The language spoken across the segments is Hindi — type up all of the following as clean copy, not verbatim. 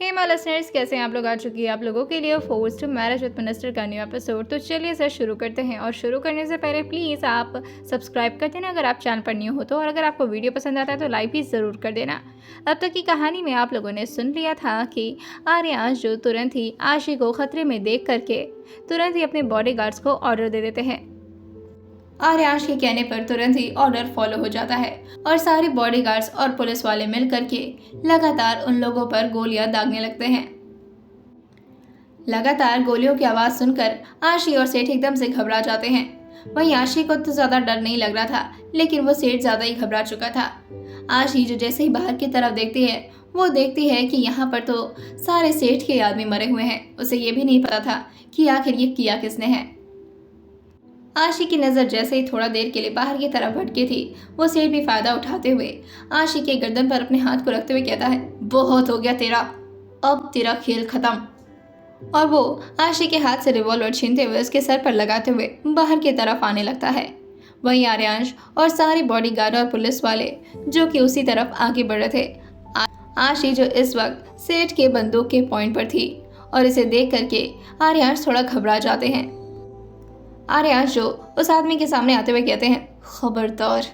हे माय लिसनर्स, कैसे हैं आप लोग। आ चुकी है आप लोगों के लिए फोर्स्ड मैरिज विद मिनिस्टर का न्यू एपिसोड। तो चलिए सर शुरू करते हैं। और शुरू करने से पहले प्लीज़ आप सब्सक्राइब कर देना अगर आप चैनल पर न्यू हो तो, और अगर आपको वीडियो पसंद आता है तो लाइक भी ज़रूर कर देना। अब तक की कहानी में आप लोगों ने सुन लिया था कि आर्यांश जो तुरंत ही आशी को खतरे में देख करके तुरंत ही अपने बॉडीगार्ड्स को ऑर्डर दे देते हैं। आर्यांश के कहने पर तुरंत ही ऑर्डर फॉलो हो जाता है और सारे बॉडीगार्ड्स और पुलिस वाले मिल करके लगातार उन लोगों पर गोलियां दागने लगते हैं। लगातार गोलियों की आवाज सुनकर आशी और सेठ एकदम से घबरा जाते हैं। वहीं आशी को तो ज्यादा डर नहीं लग रहा था, लेकिन वो सेठ ज्यादा ही घबरा चुका था। आशी जो जैसे ही बाहर की तरफ देखती है, वो देखती है कि यहाँ पर तो सारे सेठ के आदमी मरे हुए हैं। उसे ये भी नहीं पता था कि आखिर ये किया किसने है। आशी की नज़र जैसे ही थोड़ा देर के लिए बाहर की तरफ भटकी थी, वो सेठ भी फायदा उठाते हुए आशी के गर्दन पर अपने हाथ को रखते हुए कहता है, बहुत हो गया तेरा, अब तेरा खेल खत्म। और वो आशी के हाथ से रिवॉल्वर छीनते हुए उसके सर पर लगाते हुए बाहर की तरफ आने लगता है। वहीं आर्यांश और सारे बॉडीगार्ड और पुलिस वाले जो कि उसी तरफ आगे बढ़ रहे थे। आशी जो इस वक्त सेठ के बंदूक के पॉइंट पर थी और इसे देख करके आर्यांश थोड़ा घबरा जाते हैं। आर्यांश जो उस आदमी के सामने आते हुए कहते हैं, खबरदार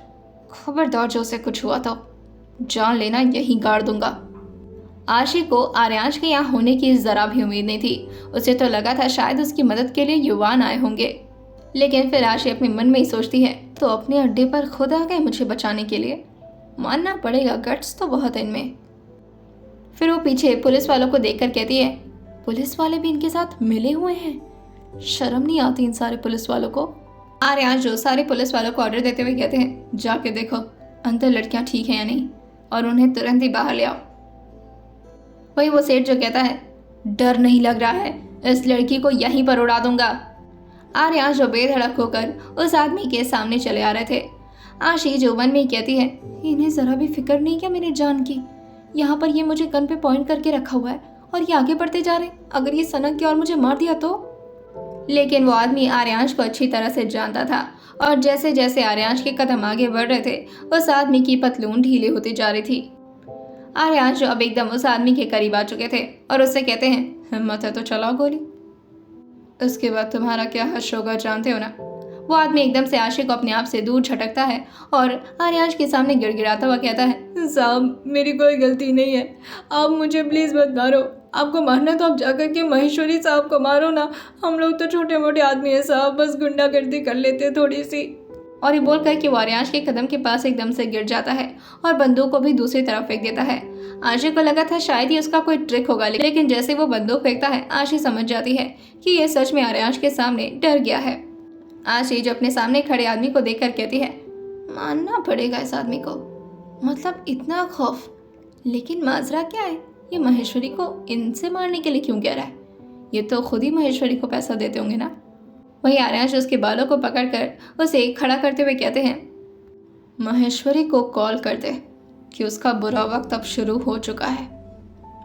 खबरदार, जो उसे कुछ हुआ तो जान लेना, यहीं गाड़ दूंगा। आशी को आर्यांश के यहाँ होने की जरा भी उम्मीद नहीं थी। उसे तो लगा था शायद उसकी मदद के लिए युवान आए होंगे, लेकिन फिर आशी अपने मन में ही सोचती है, तो अपने अड्डे पर खुद आ गए मुझे बचाने के लिए, मानना पड़ेगा गट्स तो बहुत है इनमें। फिर वो पीछे पुलिस वालों को देखकर कहती है, पुलिस वाले भी इनके साथ मिले हुए हैं, शर्म नहीं आती इन सारे पुलिस वालों को। आर्यांश जो सारे पुलिस वालों को ऑर्डर देते हुए कहते हैं, जाके देखो अंदर लड़कियां ठीक हैं या नहीं, और उन्हें तुरंत ही बाहर ले आओ। वही वो सेठ जो कहता है, डर नहीं लग रहा है, इस लड़की को यहीं पर उड़ा दूंगा। आर्यांश जो बेधड़क होकर उस आदमी के सामने चले आ रहे थे। आशी जो मन में ही कहती है, इन्हें जरा भी फिक्र नहीं क्या मेरी जान की, यहाँ पर ये मुझे गन पे पॉइंट करके रखा हुआ है और ये आगे बढ़ते जा रहे, अगर ये सनक गया और मुझे मार दिया तो। लेकिन वो आदमी आर्यांश को अच्छी तरह से जानता था, और जैसे जैसे आर्यांश के कदम आगे बढ़ रहे थे, उस आदमी की पतलून ढीली होती जा रही थी। आर्यांश जो अब एकदम उस आदमी के करीब आ चुके थे और उससे कहते हैं, हिम्मत है तो चलाओ गोली, उसके बाद तुम्हारा क्या हश होगा जानते हो ना। वो आदमी एकदम से आशी को अपने आप से दूर झटकता है और आर्यांश के सामने गिड़गिड़ाता हुआ कहता है, साहब मेरी कोई गलती नहीं है, आप मुझे प्लीज़ मत मारो, आपको मारना तो आप जाकर के महेश्वरी साहब को मारो ना, हम लोग तो छोटे मोटे आदमी हैं साहब, बस गुंडागर्दी कर लेते थोड़ी सी। और ये बोल कर कि वो आर्यांश के कदम के पास एकदम से गिर जाता है और बंदूक को भी दूसरी तरफ फेंक देता है। आशी को लगा था शायद ही उसका कोई ट्रिक होगा, लेकिन जैसे वो बंदूक फेंकता है, आशी समझ जाती है कि ये सच में आर्यांश के सामने डर गया है। आशी जो अपने सामने खड़े आदमी को देखकर कहती है, मानना पड़ेगा इस आदमी को, मतलब इतना खौफ, लेकिन माजरा क्या है, ये महेश्वरी को इनसे मारने के लिए क्यों कह रहा है, ये तो खुद ही महेश्वरी को पैसा देते होंगे ना। वही आर्यांश उसके बालों को पकड़कर उसे खड़ा करते हुए कहते हैं, महेश्वरी को कॉल कर दे कि उसका बुरा वक्त अब शुरू हो चुका है।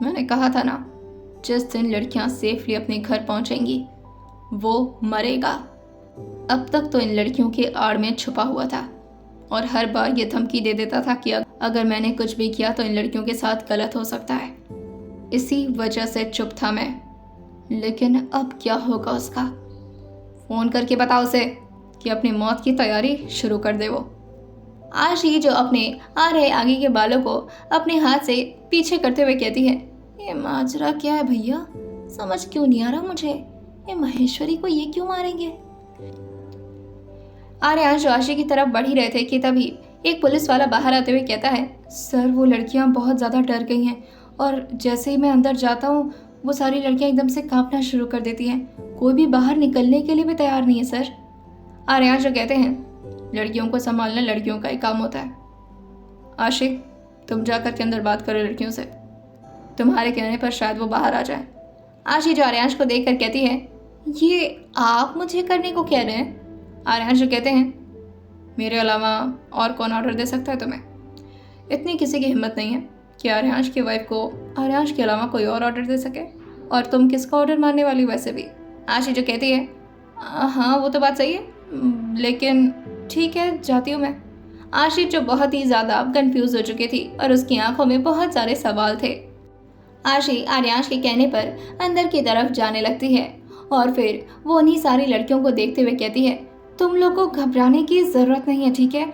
मैंने कहा था ना, जिस दिन लड़कियां सेफली अपने घर पहुंचेंगी वो मरेगा। अब तक तो इन लड़कियों के आड़ में छुपा हुआ था और हर बार ये धमकी दे देता था कि अगर मैंने कुछ भी किया तो इन लड़कियों के साथ गलत हो सकता है, इसी वजह से चुप था मैं। लेकिन अब क्या होगा उसका, फोन करके बताओ उसे कि अपनी मौत की तैयारी शुरू कर दे। वो आशी जो अपने आ रहे आगे के बालों को अपने हाथ से पीछे करते हुए कहती है, ये माजरा क्या है भैया, समझ क्यों नहीं आ रहा मुझे, ये महेश्वरी को ये क्यों मारेंगे। आर्यांश आशी की तरफ बढ़ ही रहे थे कि तभी एक पुलिस वाला बाहर आते हुए कहता है, सर वो लड़कियां बहुत ज़्यादा डर गई हैं और जैसे ही मैं अंदर जाता हूँ वो सारी लड़कियां एकदम से कांपना शुरू कर देती हैं, कोई भी बाहर निकलने के लिए भी तैयार नहीं है सर। आर्यांश जो कहते हैं, लड़कियों को संभालना लड़कियों का ही काम होता है, आशिक तुम जाकर के अंदर बात करो लड़कियों से, तुम्हारे कहने पर शायद वो बाहर आ जाए। आशी जो आर्यांश को देख कर कहती है, ये आप मुझे करने को कह रहे हैं। आर्यांश जो कहते हैं, मेरे अलावा और कौन ऑर्डर दे सकता है तुम्हें, इतनी किसी की हिम्मत नहीं है कि आर्यांश की वाइफ को आर्यांश के अलावा कोई और ऑर्डर दे सके, और तुम किसका ऑर्डर मानने वाली वैसे भी। आशी जो कहती है, हाँ वो तो बात सही है, लेकिन ठीक है जाती हूँ मैं। आशी जो बहुत ही ज़्यादा कंफ्यूज हो चुकी थी और उसकी आंखों में बहुत सारे सवाल थे। आशी आर्यांश के कहने पर अंदर की तरफ जाने लगती है और फिर वो उन्हीं सारी लड़कियों को देखते हुए कहती है, तुम लोग को घबराने की जरूरत नहीं है, ठीक है?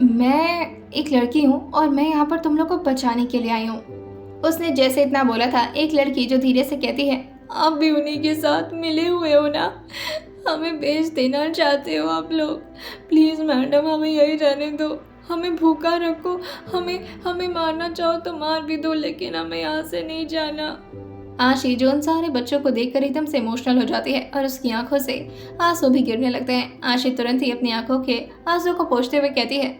मैं एक लड़की हूँ और मैं यहाँ पर तुम लोग को बचाने के लिए आई हूँ। उसने जैसे इतना बोला था, एक लड़की जो धीरे से कहती है, आप भी उन्हीं के साथ मिले हुए हो ना? हमें बेच देना चाहते हो आप लोग? प्लीज़ मैडम, हमें यही रहने दो, हमें भूखा रखो, हमें मारना चाहो तो मार भी दो, लेकिन हमें यहाँ से नहीं जाना। आशी जो उन सारे बच्चों को देखकर एकदम से इमोशनल हो जाती है और उसकी आंखों से आंसू भी गिरने लगते हैं। आशी तुरंत ही अपनी आंखों के आंसू को पोंछते हुए कहती है,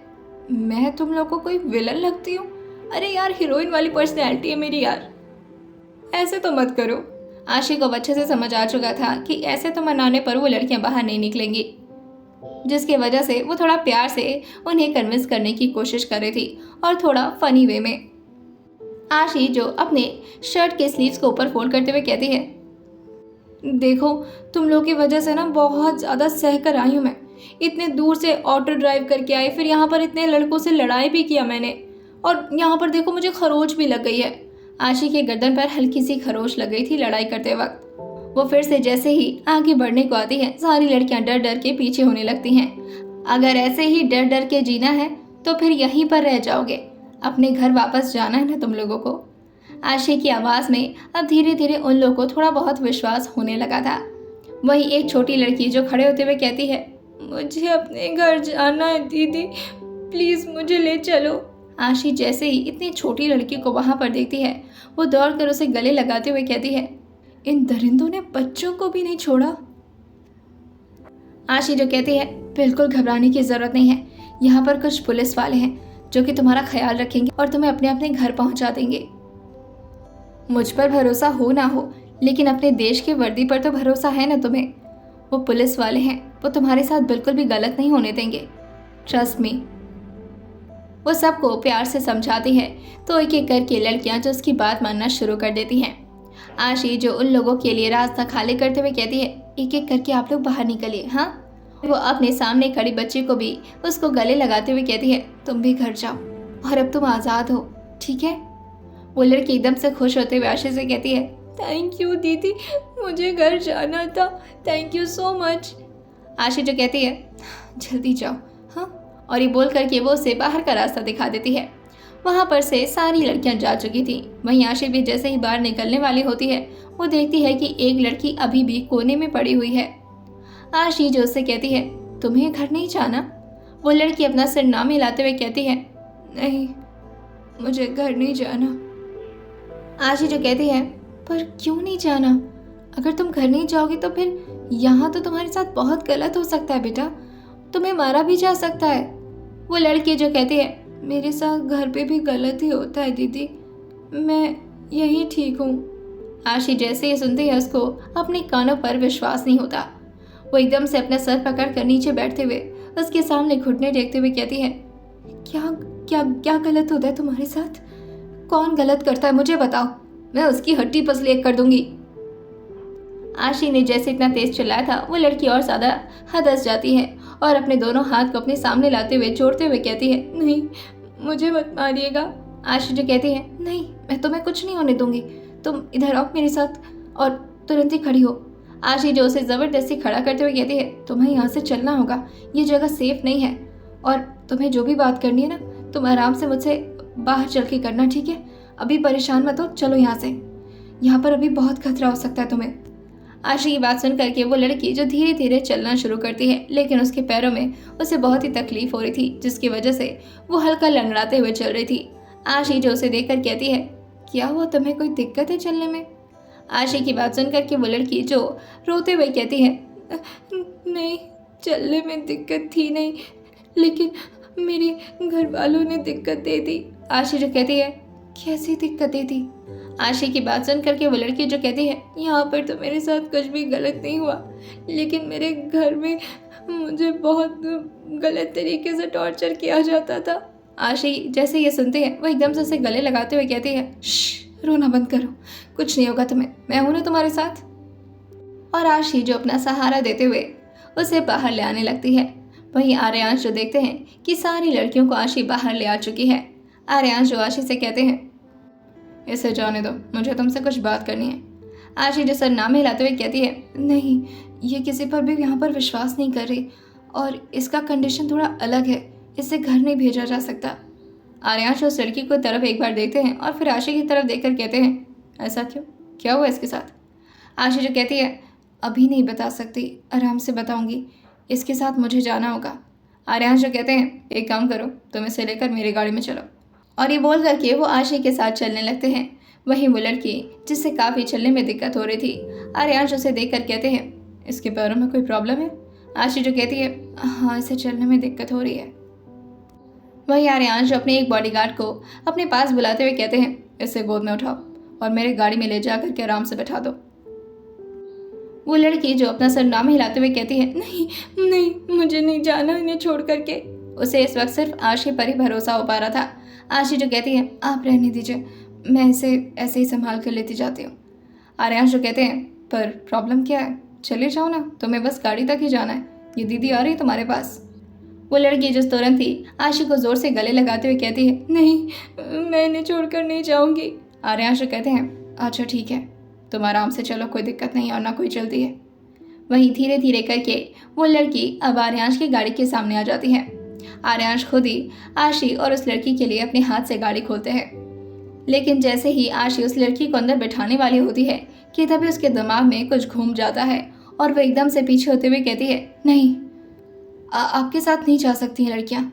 मैं तुम लोग को कोई विलन लगती हूँ? अरे यार, हीरोइन वाली पर्सनैलिटी है मेरी यार, ऐसे तो मत करो। आशी को अच्छे से समझ आ चुका था कि ऐसे तो मनाने पर वो लड़कियां बाहर नहीं निकलेंगी, जिसकी वजह से वो थोड़ा प्यार से उन्हें कन्विंस करने की कोशिश कर रही थी और थोड़ा फनी वे में। आशी जो अपने शर्ट के स्लीव्स को ऊपर फोल्ड करते हुए कहती है, देखो तुम लोग की वजह से ना बहुत ज़्यादा सह कर आई हूँ मैं। इतने दूर से ऑटो ड्राइव करके आई, फिर यहाँ पर इतने लड़कों से लड़ाई भी किया मैंने, और यहाँ पर देखो मुझे खरोच भी लग गई है। आशी के गर्दन पर हल्की सी खरोच लग गई थी लड़ाई करते वक्त। वो फिर से जैसे ही आगे बढ़ने को आती है, सारी लड़कियां डर डर के पीछे होने लगती हैं। अगर ऐसे ही डर डर के जीना है तो फिर यहीं पर रह जाओगे, अपने घर वापस जाना है ना तुम लोगों को। आशी की आवाज़ में अब धीरे धीरे उन लोगों को थोड़ा बहुत विश्वास होने लगा था। वही एक छोटी लड़की जो खड़े होते हुए कहती है, मुझे अपने घर जाना है दीदी, प्लीज़ मुझे ले चलो। आशी जैसे ही इतनी छोटी लड़की को वहाँ पर देखती है, वो दौड़कर उसे गले लगाते हुए कहती है, इन दरिंदों ने बच्चों को भी नहीं छोड़ा। आशी जो कहती है, बिल्कुल घबराने की ज़रूरत नहीं है, यहाँ पर कुछ पुलिस वाले हैं जो कि तुम्हारा ख्याल रखेंगे और तुम्हें अपने अपने घर पहुँचा देंगे। मुझ पर भरोसा हो ना हो, लेकिन अपने देश की वर्दी पर तो भरोसा है ना तुम्हें। वो पुलिस वाले हैं, वो तुम्हारे साथ बिल्कुल भी गलत नहीं होने देंगे, ट्रस्ट मी। वो सबको प्यार से समझाती है तो एक एक करके लड़कियां जो उसकी बात मानना शुरू कर देती हैं। आशी जो उन लोगों के लिए रास्ता खाली करते हुए कहती है, एक एक करके आप लोग बाहर निकलिए। हाँ, वो अपने सामने खड़ी बच्ची को भी उसको गले लगाते हुए कहती है, तुम भी घर जाओ और अब तुम आज़ाद हो, ठीक है? वो लड़की एकदम से खुश होते हुए आशी से कहती है, थैंक यू दीदी, मुझे घर जाना था, थैंक यू सो मच। आशी जो कहती है, जल्दी जाओ। हाँ, और ये बोल करके वो उसे बाहर का रास्ता दिखा देती है। वहाँ पर से सारी लड़कियाँ जा चुकी थी। वहीं आशी भी जैसे ही बाहर निकलने वाली होती है, वो देखती है कि एक लड़की अभी भी कोने में पड़ी हुई है। आशी जो उससे कहती है, तुम्हें घर नहीं जाना? वो लड़की अपना सिर ना मिलाते हुए कहती है, नहीं, मुझे घर नहीं जाना। आशी जो कहती है, पर क्यों नहीं जाना? अगर तुम घर नहीं जाओगी तो फिर यहाँ तो तुम्हारे साथ बहुत गलत हो सकता है बेटा, तुम्हें मारा भी जा सकता है। वो लड़की जो कहती है, मेरे साथ घर पे भी गलत ही होता है दीदी, मैं यही ठीक हूँ। आशी जैसे ही सुनती है, उसको अपने कानों पर विश्वास नहीं होता। वो एकदम से अपना सर पकड़ कर नीचे बैठते हुए उसके सामने घुटने टेकते हुए कहती है, क्या क्या क्या गलत होता है तुम्हारे साथ? कौन गलत करता है मुझे बताओ, मैं उसकी हड्डी पसली एक कर दूंगी। आशी ने जैसे इतना तेज चिल्लाया था, वो लड़की और ज्यादा हदस जाती है और अपने दोनों हाथ को अपने सामने लाते हुए जोड़ते हुए कहती है, नहीं, मुझे मत मारिएगा। आशी जो कहती है, नहीं, मैं तुम्हें कुछ नहीं होने दूंगी, तुम इधर आओ मेरे साथ, और तुरंत ही खड़ी हो। आशी जो उसे जबरदस्ती खड़ा करते हुए कहती है, तुम्हें यहाँ से चलना होगा, ये जगह सेफ नहीं है, और तुम्हें जो भी बात करनी है ना, तुम आराम से मुझसे बाहर चल के करना, ठीक है? अभी परेशान मत हो, चलो यहाँ से, यहाँ पर अभी बहुत खतरा हो सकता है तुम्हें। आशी की बात सुन करके वो लड़की जो धीरे धीरे चलना शुरू करती है, लेकिन उसके पैरों में उसे बहुत ही तकलीफ हो रही थी, जिसकी वजह से वो हल्का लंगड़ाते हुए चल रही थी। आशी जो उसे देखकर कहती है, क्या हुआ, तुम्हें कोई दिक्कत है चलने में? आशी की बात सुन करके वो लड़की जो रोते हुए कहती है, नहीं, चलने में दिक्कत थी नहीं, लेकिन मेरे घर वालों ने दिक्कत दे दी। आशी जो कहती है, कैसी दिक्कत दे दी? आशी की बात सुन करके वो लड़की जो कहती है, यहाँ पर तो मेरे साथ कुछ भी गलत नहीं हुआ, लेकिन मेरे घर में मुझे बहुत गलत तरीके से टॉर्चर किया जाता था। आशी जैसे ये सुनते हैं, वो एकदम से उसे गले लगाते हुए कहती है, रोना बंद करो, कुछ नहीं होगा तुम्हें, मैं हूं ना तुम्हारे साथ। और आशी जो अपना सहारा देते हुए उसे बाहर ले आने लगती है। वहीं आर्यांश जो देखते हैं कि सारी लड़कियों को आशी बाहर ले आ चुकी है। आर्यांश जो आशी से कहते हैं, इसे जाने दो, मुझे तुमसे कुछ बात करनी है। आशी जो सर नाम हिलाते हुए कहती है, नहीं, ये किसी पर भी यहाँ पर विश्वास नहीं कर रही और इसका कंडीशन थोड़ा अलग है, इसे घर नहीं भेजा जा सकता। आर्यांश उस लड़की को तरफ एक बार देखते हैं और फिर आशी की तरफ देखकर कहते हैं, ऐसा क्यों, क्या हुआ इसके साथ? आशी जो कहती है, अभी नहीं बता सकती, आराम से बताऊंगी, इसके साथ मुझे जाना होगा। आर्यांश जो कहते हैं, एक काम करो, तुम इसे लेकर मेरी गाड़ी में चलो। और ये बोल करके वो आशी के साथ चलने लगते हैं। वहीं वो लड़की जिससे काफ़ी चलने में दिक्कत हो रही थी, आर्यांश उसे देख कर कहते हैं, इसके पैरों में कोई प्रॉब्लम है? आशी जो कहती है, हाँ, इसे चलने में दिक्कत हो रही है। वहीं आर्यांश अपने एक बॉडीगार्ड को अपने पास बुलाते हुए कहते हैं, इसे गोद में उठाओ और मेरे गाड़ी में ले जा करके आराम से बैठा दो। वो लड़की जो अपना सर नाम हिलाते हुए कहती है, नहीं नहीं, मुझे नहीं जाना इन्हें छोड़ करके। उसे इस वक्त सिर्फ आशी पर ही भरोसा हो पा रहा था। आशी जो कहती है, आप रहने दीजिए, मैं इसे ऐसे ही संभाल कर लेती जाती हूँ। आर्यांश जो कहते हैं, पर प्रॉब्लम क्या है, चले जाओ ना, तुम्हें बस गाड़ी तक ही जाना है, ये दीदी आ रही है तुम्हारे पास। वो लड़की जो तुरंत ही आशी को जोर से गले लगाते हुए कहती है, नहीं, मैं इन्हें छोड़कर नहीं जाऊंगी। आर्यांश जो कहते हैं, अच्छा ठीक है, तुम आराम से चलो, कोई दिक्कत नहीं और ना कोई जल्दी है। वहीं धीरे धीरे करके वो लड़की अब आर्यांश की गाड़ी के सामने आ जाती है। आर्यांश खुद ही आशी और उस लड़की के लिए अपने हाथ से गाड़ी खोलते हैं, लेकिन जैसे ही आशी उस लड़की को अंदर बैठाने वाली होती है कि तभी उसके दिमाग में कुछ घूम जाता है और वह एकदम से पीछे होते हुए कहती है, नहीं, आपके साथ नहीं जा सकती हैं लड़कियाँ।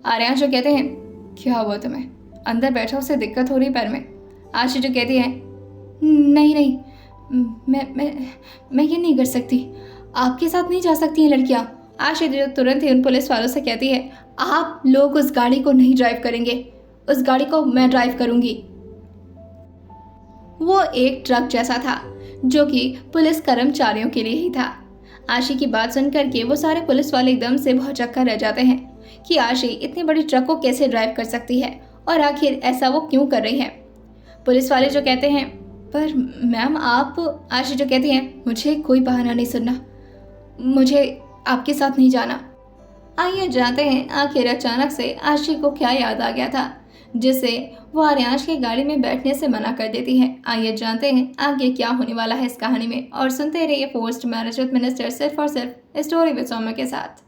आर्यांश जो कहते हैं, क्या हुआ तुम्हें, अंदर बैठा उसे दिक्कत हो रही पैर में। आशी जो कहती है, नहीं नहीं, मैं ये नहीं कर सकती, आपके साथ नहीं जा सकती हैं लड़कियाँ। आशी जो तुरंत ही उन पुलिस वालों से कहती है, आप लोग उस गाड़ी को नहीं ड्राइव करेंगे, उस गाड़ी को मैं ड्राइव करूंगी। वो एक ट्रक जैसा था जो कि पुलिस कर्मचारियों के लिए ही था। आशी की बात सुनकर के वो सारे पुलिस वाले एकदम से भौचक्का रह जाते हैं कि आशी इतनी बड़ी ट्रक को कैसे ड्राइव कर सकती है और आखिर ऐसा वो क्यों कर रही है। पुलिस वाले जो कहते हैं, पर मैम आप। आशी जो कहती हैं, मुझे कोई बहाना नहीं सुनना, मुझे आपके साथ नहीं जाना। आइए जानते हैं आखिर अचानक से आशी को क्या याद आ गया था जिससे वो आर्यांश की गाड़ी में बैठने से मना कर देती है। आइए जानते हैं आगे क्या होने वाला है इस कहानी में और सुनते रहिए फोर्स्ड मैरिज विद मिनिस्टर सिर्फ और सिर्फ स्टोरी विद सौम्य के साथ।